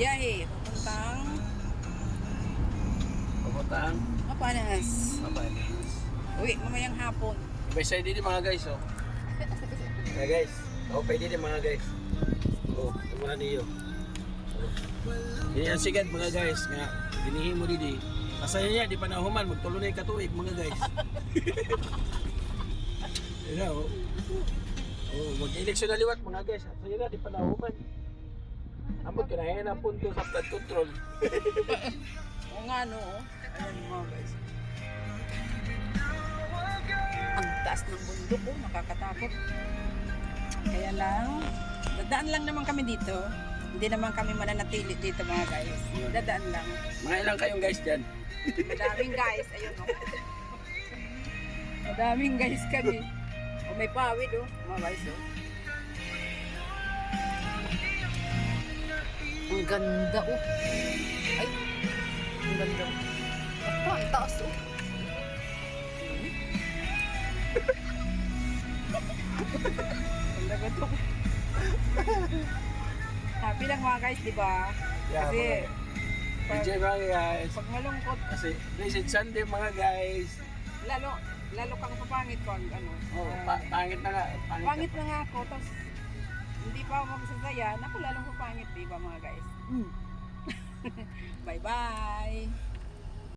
Biyahe, papuntang Mapanas. Uwi, mamayang hapon. May side din mga guys, oh. Mga guys. Pwede din mga guys. Tumuran niyo. Yan sigad mga guys nga dinihin mo didi. Masaya niya di pa nahuman magtulo na katuig mga guys. You know. Mag-eleksyon na liwat mga guys. Masaya na di pa nahuman. Ambot ka na yan ang punto sa flood control. O nga no, ayan mga guys. Ang taas ng bundok, nakakatakot. Kaya lang, dadaan lang naman kami dito. Hindi naman kami mananatili dito mga guys. Dadaan lang. Mga ilang kayong guys dyan? Madaming guys, ayun o. Madaming guys kami. O may pawid o, mga guys o. Ang ganda o. Ay, ang ganda o. Ang taas o. Ang lagat o. Happy lang mga guys, di ba? Yeah, Kasi enjoy mga guys. pag malungkot, Kasi Blessed Sunday mga guys. lalo kang papangit ko ang ano. Pangit na nga. Pangit na nga ako, tapos hindi pa ako magsasaya, naku lalong papangit, di ba mga guys? Bye-bye!